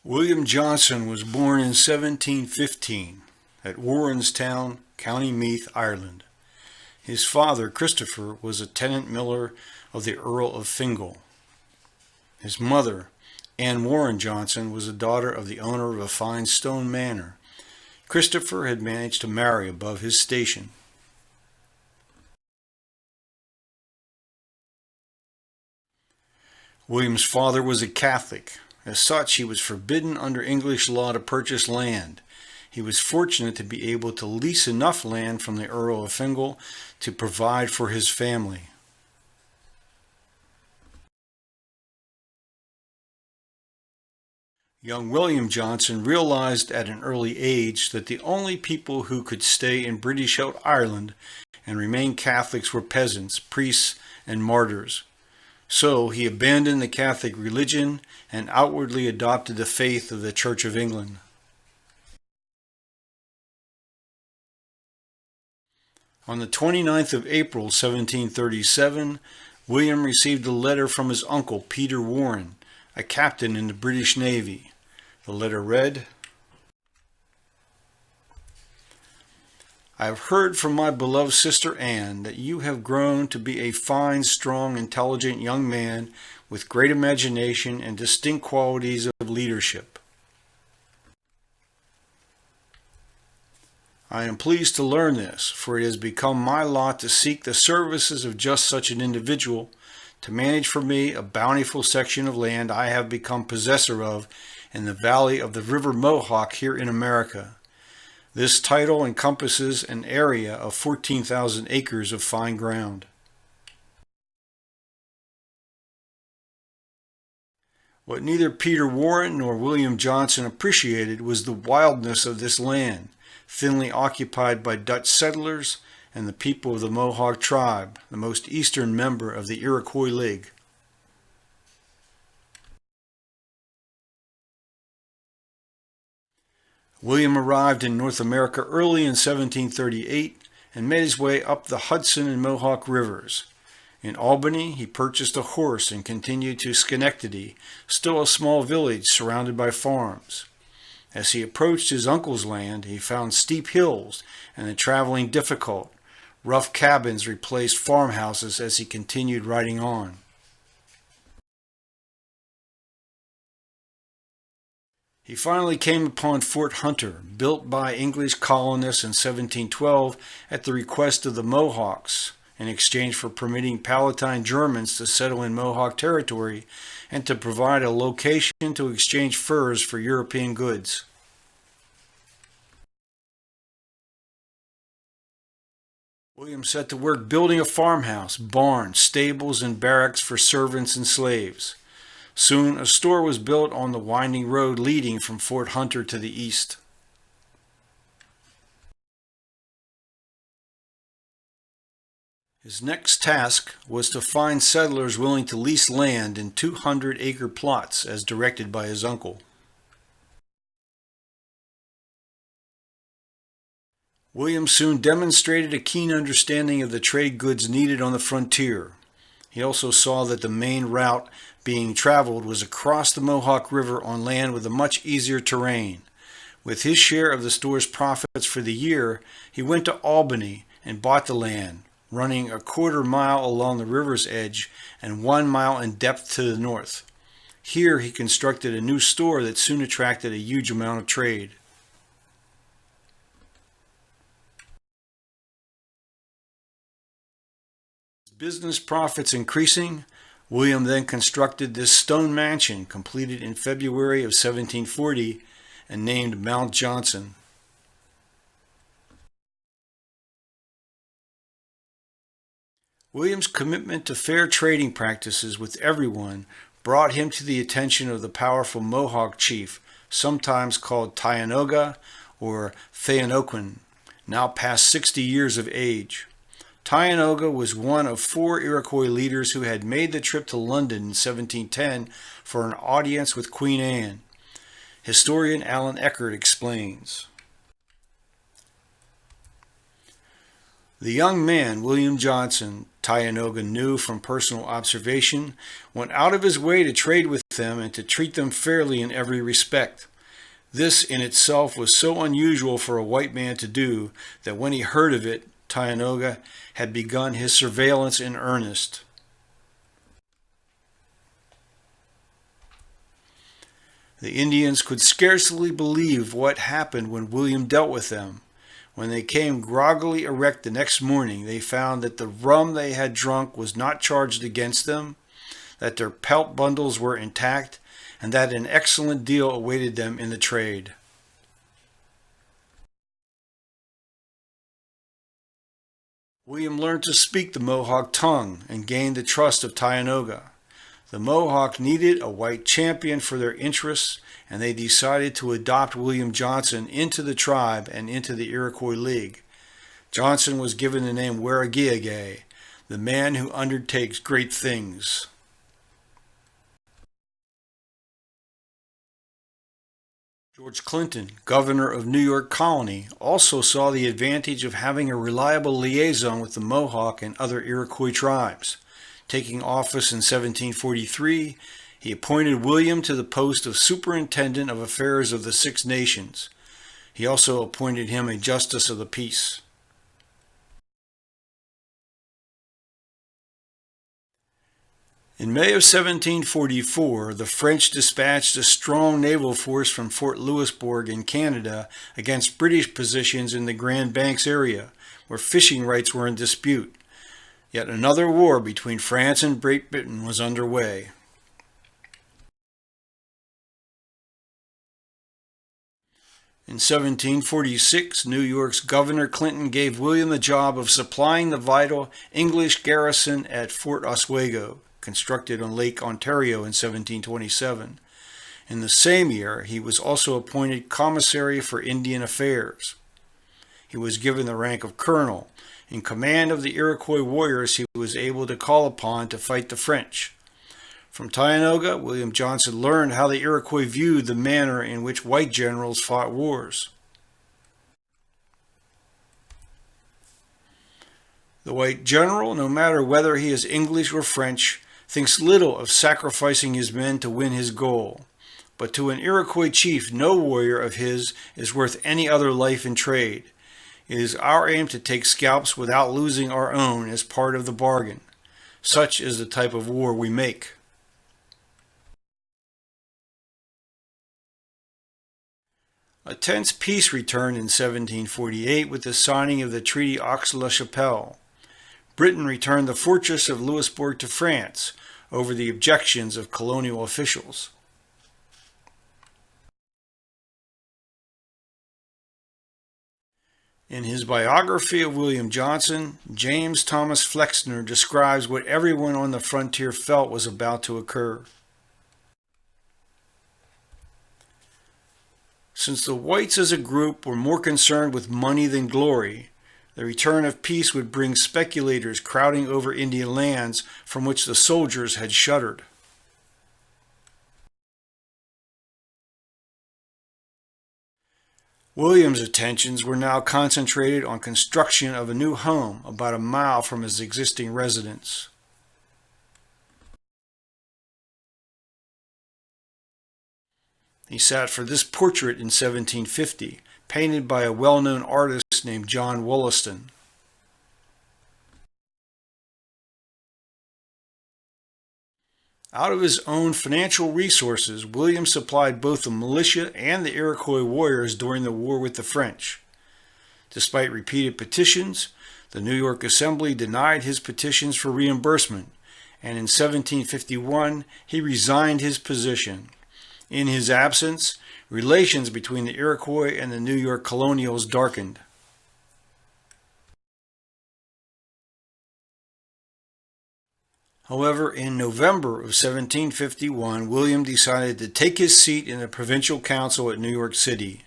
William Johnson was born in 1715 at Warrenstown, County Meath, Ireland. His father, Christopher, was a tenant miller of the Earl of Fingal. His mother, Anne Warren Johnson, was a daughter of the owner of a fine stone manor. Christopher had managed to marry above his station. William's father was a Catholic. As such, he was forbidden under English law to purchase land. He was fortunate to be able to lease enough land from the Earl of Fingal to provide for his family. Young William Johnson realized at an early age that the only people who could stay in British Ireland and remain Catholics were peasants, priests, and martyrs. So he abandoned the Catholic religion and outwardly adopted the faith of the Church of England. On the 29th of April, 1737, William received a letter from his uncle, Peter Warren, a captain in the British Navy. The letter read, "I have heard from my beloved sister Anne that you have grown to be a fine, strong, intelligent young man with great imagination and distinct qualities of leadership. I am pleased to learn this, for it has become my lot to seek the services of just such an individual, to manage for me a bountiful section of land I have become possessor of in the valley of the River Mohawk here in America. This title encompasses an area of 14,000 acres of fine ground." What neither Peter Warren nor William Johnson appreciated was the wildness of this land, thinly occupied by Dutch settlers and the people of the Mohawk tribe, the most eastern member of the Iroquois League. William arrived in North America early in 1738 and made his way up the Hudson and Mohawk rivers. In Albany, he purchased a horse and continued to Schenectady, still a small village surrounded by farms. As he approached his uncle's land, he found steep hills and the traveling difficult. Rough cabins replaced farmhouses as he continued riding on. He finally came upon Fort Hunter, built by English colonists in 1712 at the request of the Mohawks, in exchange for permitting Palatine Germans to settle in Mohawk territory and to provide a location to exchange furs for European goods. William set to work building a farmhouse, barns, stables, and barracks for servants and slaves. Soon, a store was built on the winding road leading from Fort Hunter to the east. His next task was to find settlers willing to lease land in 200-acre plots as directed by his uncle. William soon demonstrated a keen understanding of the trade goods needed on the frontier. He also saw that the main route being traveled was across the Mohawk River on land with a much easier terrain. With his share of the store's profits for the year, he went to Albany and bought the land, running a quarter-mile along the river's edge and 1 mile in depth to the north. Here he constructed a new store that soon attracted a huge amount of trade. Business profits increasing, William then constructed this stone mansion completed in February of 1740 and named Mount Johnson. William's commitment to fair trading practices with everyone brought him to the attention of the powerful Mohawk chief, sometimes called Tionoga or Theonoquin, now past 60 years of age. Tionoga was one of 4 Iroquois leaders who had made the trip to London in 1710 for an audience with Queen Anne. Historian Alan Eckert explains, "The young man, William Johnson, Tionoga knew from personal observation, went out of his way to trade with them and to treat them fairly in every respect. This in itself was so unusual for a white man to do that when he heard of it, Tioga had begun his surveillance in earnest. The Indians could scarcely believe what happened when William dealt with them. When they came groggily erect the next morning, they found that the rum they had drunk was not charged against them, that their pelt bundles were intact, and that an excellent deal awaited them in the trade. William learned to speak the Mohawk tongue and gained the trust of Tioga. The Mohawk needed a white champion for their interests, and they decided to adopt William Johnson into the tribe and into the Iroquois League. Johnson was given the name Waragiaga, the man who undertakes great things. George Clinton, governor of New York Colony, also saw the advantage of having a reliable liaison with the Mohawk and other Iroquois tribes. Taking office in 1743, he appointed William to the post of Superintendent of Affairs of the Six Nations. He also appointed him a Justice of the Peace. In May of 1744, the French dispatched a strong naval force from Fort Louisbourg in Canada against British positions in the Grand Banks area, where fishing rights were in dispute. Yet another war between France and Great Britain was underway. In 1746, New York's Governor Clinton gave William the job of supplying the vital English garrison at Fort Oswego, constructed on Lake Ontario in 1727. In the same year, he was also appointed Commissary for Indian Affairs. He was given the rank of colonel. In command of the Iroquois warriors he was able to call upon to fight the French. From Tioga, William Johnson learned how the Iroquois viewed the manner in which white generals fought wars. The white general, no matter whether he is English or French, thinks little of sacrificing his men to win his goal. But to an Iroquois chief, no warrior of his is worth any other life in trade. It is our aim to take scalps without losing our own as part of the bargain. Such is the type of war we make. A tense peace returned in 1748 with the signing of the Treaty Aix-la-Chapelle. Britain returned the fortress of Louisbourg to France over the objections of colonial officials. In his biography of William Johnson, James Thomas Flexner describes what everyone on the frontier felt was about to occur. Since the whites as a group were more concerned with money than glory, the return of peace would bring speculators crowding over Indian lands from which the soldiers had shuddered. William's attentions were now concentrated on construction of a new home about a mile from his existing residence. He sat for this portrait in 1750, painted by a well-known artist named John Wollaston. Out of his own financial resources, William supplied both the militia and the Iroquois warriors during the war with the French. Despite repeated petitions, the New York Assembly denied his petitions for reimbursement, and in 1751 he resigned his position. In his absence, relations between the Iroquois and the New York colonials darkened. However, in November of 1751, William decided to take his seat in the provincial council at New York City.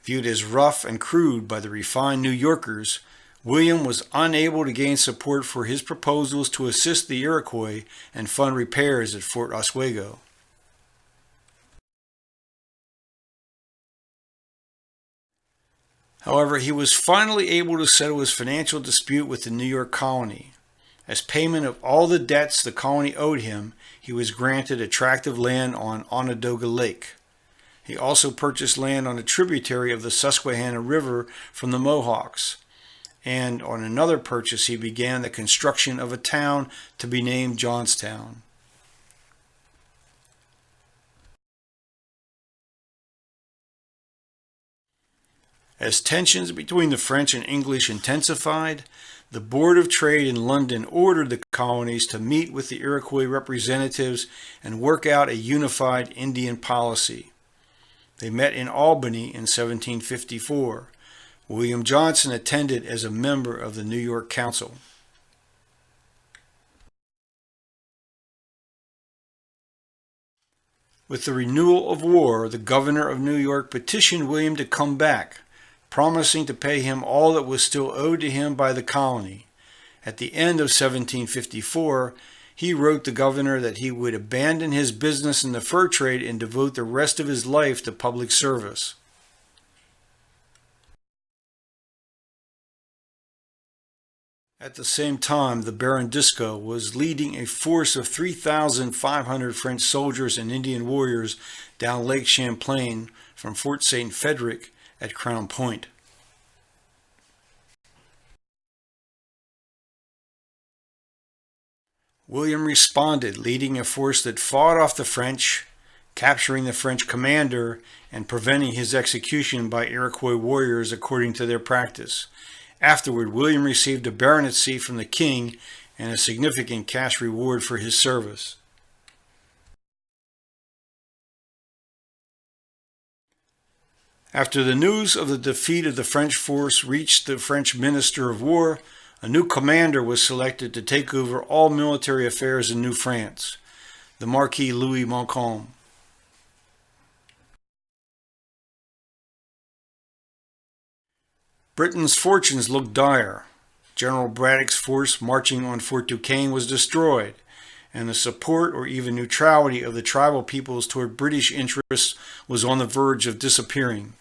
Viewed as rough and crude by the refined New Yorkers, William was unable to gain support for his proposals to assist the Iroquois and fund repairs at Fort Oswego. However, he was finally able to settle his financial dispute with the New York colony. As payment of all the debts the colony owed him, he was granted a tract of land on Onondaga Lake. He also purchased land on a tributary of the Susquehanna River from the Mohawks. And on another purchase, he began the construction of a town to be named Johnstown. As tensions between the French and English intensified, the Board of Trade in London ordered the colonies to meet with the Iroquois representatives and work out a unified Indian policy. They met in Albany in 1754. William Johnson attended as a member of the New York Council. With the renewal of war, the governor of New York petitioned William to come back, promising to pay him all that was still owed to him by the colony. At the end of 1754, he wrote the governor that he would abandon his business in the fur trade and devote the rest of his life to public service. At the same time, the Baron Dieskau was leading a force of 3,500 French soldiers and Indian warriors down Lake Champlain from Fort St. Frederick at Crown Point. William responded, leading a force that fought off the French, capturing the French commander and preventing his execution by Iroquois warriors according to their practice. Afterward, William received a baronetcy from the king and a significant cash reward for his service. After the news of the defeat of the French force reached the French Minister of War, a new commander was selected to take over all military affairs in New France, the Marquis Louis Montcalm. Britain's fortunes looked dire. General Braddock's force marching on Fort Duquesne was destroyed, and the support or even neutrality of the tribal peoples toward British interests was on the verge of disappearing.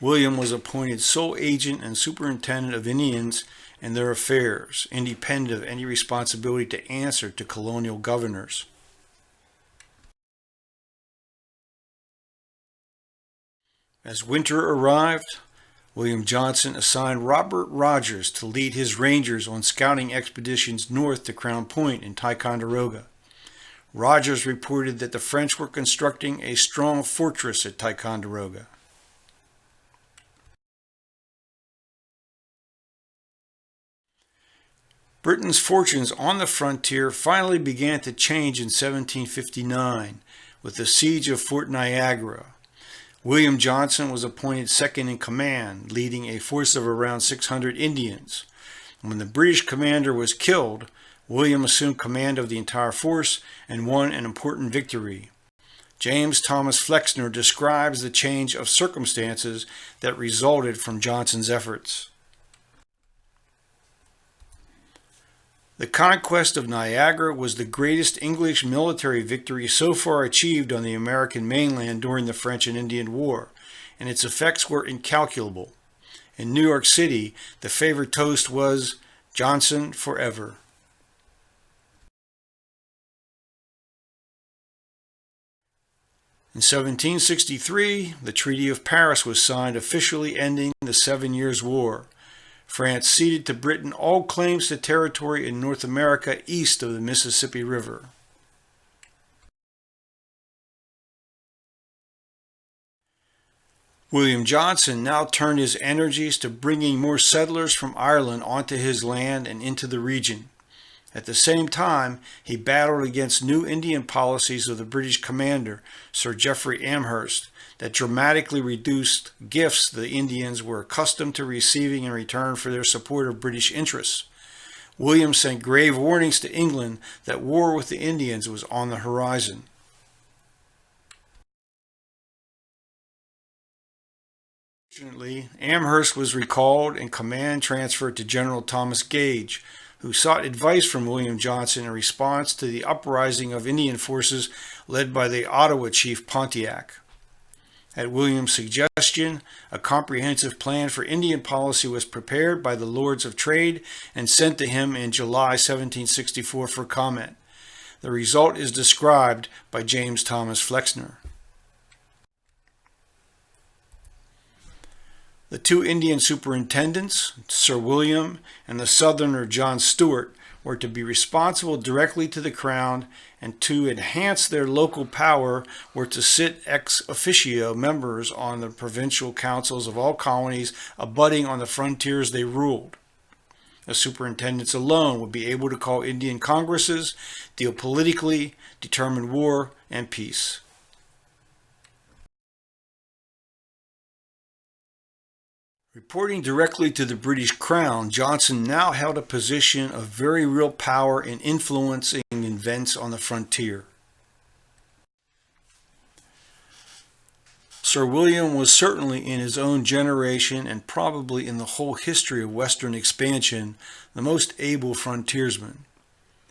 William was appointed sole agent and superintendent of Indians and their affairs, independent of any responsibility to answer to colonial governors. As winter arrived, William Johnson assigned Robert Rogers to lead his rangers on scouting expeditions north to Crown Point in Ticonderoga. Rogers reported that the French were constructing a strong fortress at Ticonderoga. Britain's fortunes on the frontier finally began to change in 1759 with the siege of Fort Niagara. William Johnson was appointed second in command, leading a force of around 600 Indians. When the British commander was killed, William assumed command of the entire force and won an important victory. James Thomas Flexner describes the change of circumstances that resulted from Johnson's efforts. The conquest of Niagara was the greatest English military victory so far achieved on the American mainland during the French and Indian War, and its effects were incalculable. In New York City, the favorite toast was "Johnson forever." In 1763, the Treaty of Paris was signed, officially ending the 7 Years' War. France ceded to Britain all claims to territory in North America east of the Mississippi River. William Johnson now turned his energies to bringing more settlers from Ireland onto his land and into the region. At the same time, he battled against new Indian policies of the British commander, Sir Geoffrey Amherst, that dramatically reduced gifts the Indians were accustomed to receiving in return for their support of British interests. William sent grave warnings to England that war with the Indians was on the horizon. Fortunately, Amherst was recalled and command transferred to General Thomas Gage, who sought advice from William Johnson in response to the uprising of Indian forces led by the Ottawa chief Pontiac. At William's suggestion, a comprehensive plan for Indian policy was prepared by the Lords of Trade and sent to him in July 1764 for comment. The result is described by James Thomas Flexner. The two Indian superintendents, Sir William and the Southerner John Stuart, were to be responsible directly to the Crown, and to enhance their local power were to sit ex officio members on the provincial councils of all colonies abutting on the frontiers they ruled. The superintendents alone would be able to call Indian congresses, deal politically, determine war and peace. Reporting directly to the British Crown, Johnson now held a position of very real power in influencing events on the frontier. Sir William was certainly in his own generation, and probably in the whole history of Western expansion, the most able frontiersman.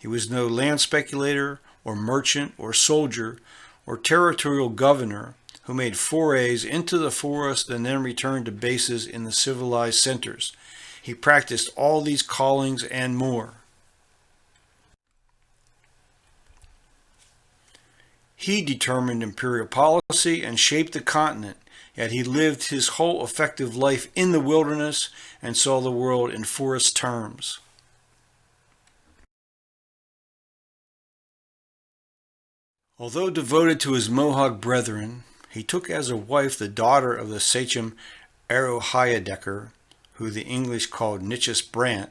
He was no land speculator, or merchant, or soldier, or territorial governor, who made forays into the forest and then returned to bases in the civilized centers. He practiced all these callings and more. He determined imperial policy and shaped the continent, yet he lived his whole effective life in the wilderness and saw the world in forest terms. Although devoted to his Mohawk brethren, he took as a wife the daughter of the sachem Arohiadecker, who the English called Nichis Brant,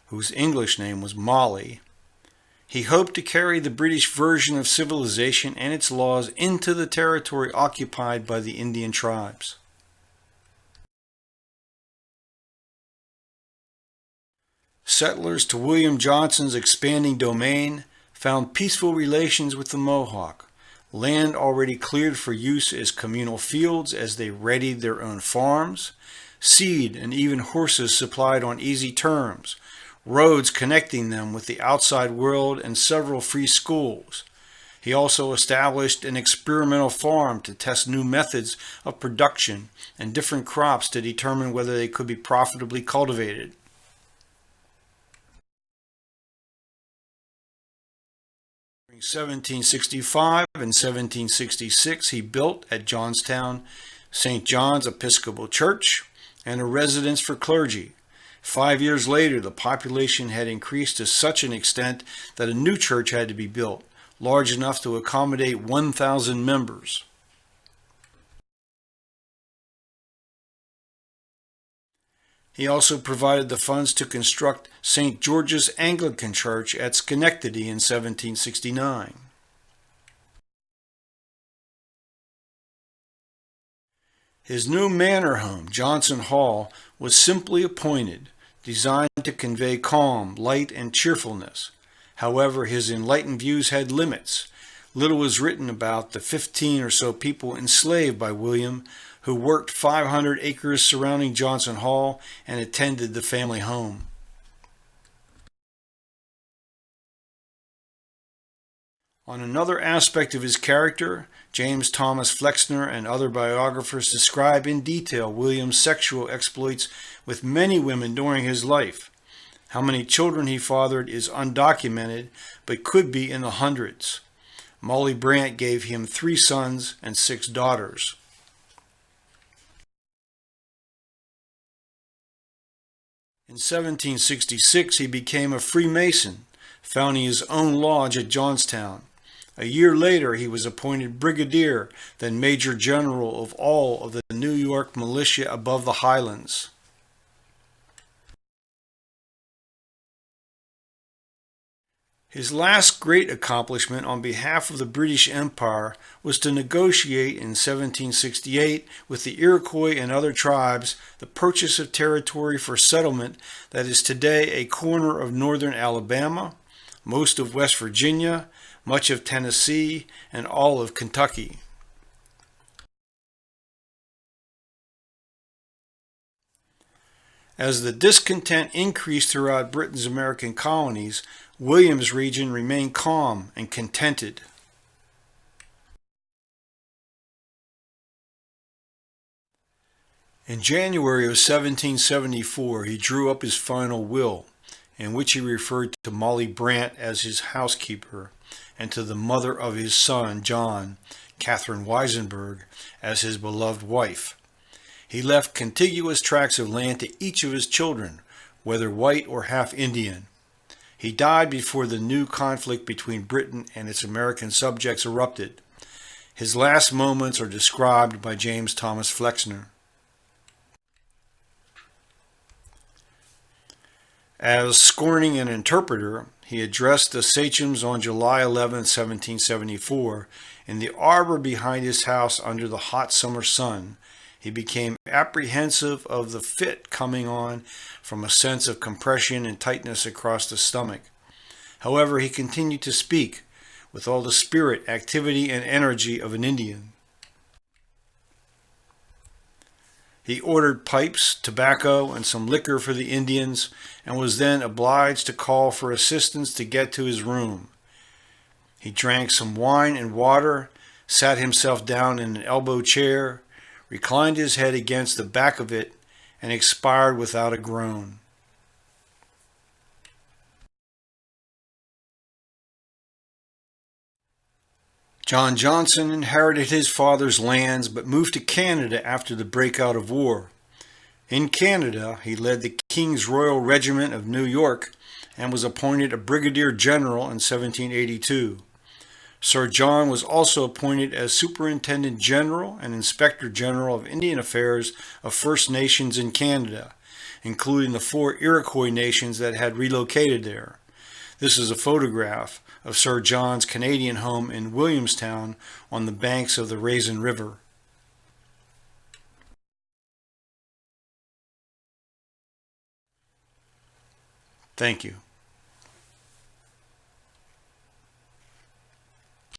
whose English name was Molly. He hoped to carry the British version of civilization and its laws into the territory occupied by the Indian tribes. Settlers to William Johnson's expanding domain found peaceful relations with the Mohawk. Land already cleared for use as communal fields as they readied their own farms, seed and even horses supplied on easy terms, roads connecting them with the outside world, and several free schools. He also established an experimental farm to test new methods of production and different crops to determine whether they could be profitably cultivated. In 1765 and 1766, he built at Johnstown St. John's Episcopal Church and a residence for clergy. 5 years later, the population had increased to such an extent that a new church had to be built, large enough to accommodate 1,000 members. He also provided the funds to construct St. George's Anglican Church at Schenectady in 1769. His new manor home, Johnson Hall, was simply appointed, designed to convey calm, light, and cheerfulness. However, his enlightened views had limits. Little was written about the 15 or so people enslaved by William, who worked 500 acres surrounding Johnson Hall and attended the family home. On another aspect of his character, James Thomas Flexner and other biographers describe in detail William's sexual exploits with many women during his life. How many children he fathered is undocumented, but could be in the hundreds. Molly Brant gave him 3 sons and 6 daughters. In 1766, he became a Freemason, founding his own lodge at Johnstown. A year later, he was appointed brigadier, then major general of all of the New York militia above the Highlands. His last great accomplishment on behalf of the British Empire was to negotiate in 1768 with the Iroquois and other tribes the purchase of territory for settlement that is today a corner of northern Alabama, most of West Virginia, much of Tennessee, and all of Kentucky. As the discontent increased throughout Britain's American colonies, William's region remained calm and contented. In January of 1774, he drew up his final will, in which he referred to Molly Brant as his housekeeper, and to the mother of his son, John, Catherine Weisenberg, as his beloved wife. He left contiguous tracts of land to each of his children, whether white or half Indian. He died before the new conflict between Britain and its American subjects erupted. His last moments are described by James Thomas Flexner. As scorning an interpreter, he addressed the sachems on July 11, 1774, in the arbor behind his house under the hot summer sun. He became apprehensive of the fit coming on from a sense of compression and tightness across the stomach. However, he continued to speak with all the spirit, activity, and energy of an Indian. He ordered pipes, tobacco, and some liquor for the Indians, and was then obliged to call for assistance to get to his room. He drank some wine and water, sat himself down in an elbow chair, reclined his head against the back of it, and expired without a groan. John Johnson inherited his father's lands but moved to Canada after the breakout of war. In Canada, he led the King's Royal Regiment of New York and was appointed a brigadier general in 1782. Sir John was also appointed as Superintendent General and Inspector General of Indian Affairs of First Nations in Canada, including the 4 Iroquois nations that had relocated there. This is a photograph of Sir John's Canadian home in Williamstown on the banks of the Raisin River. Thank you.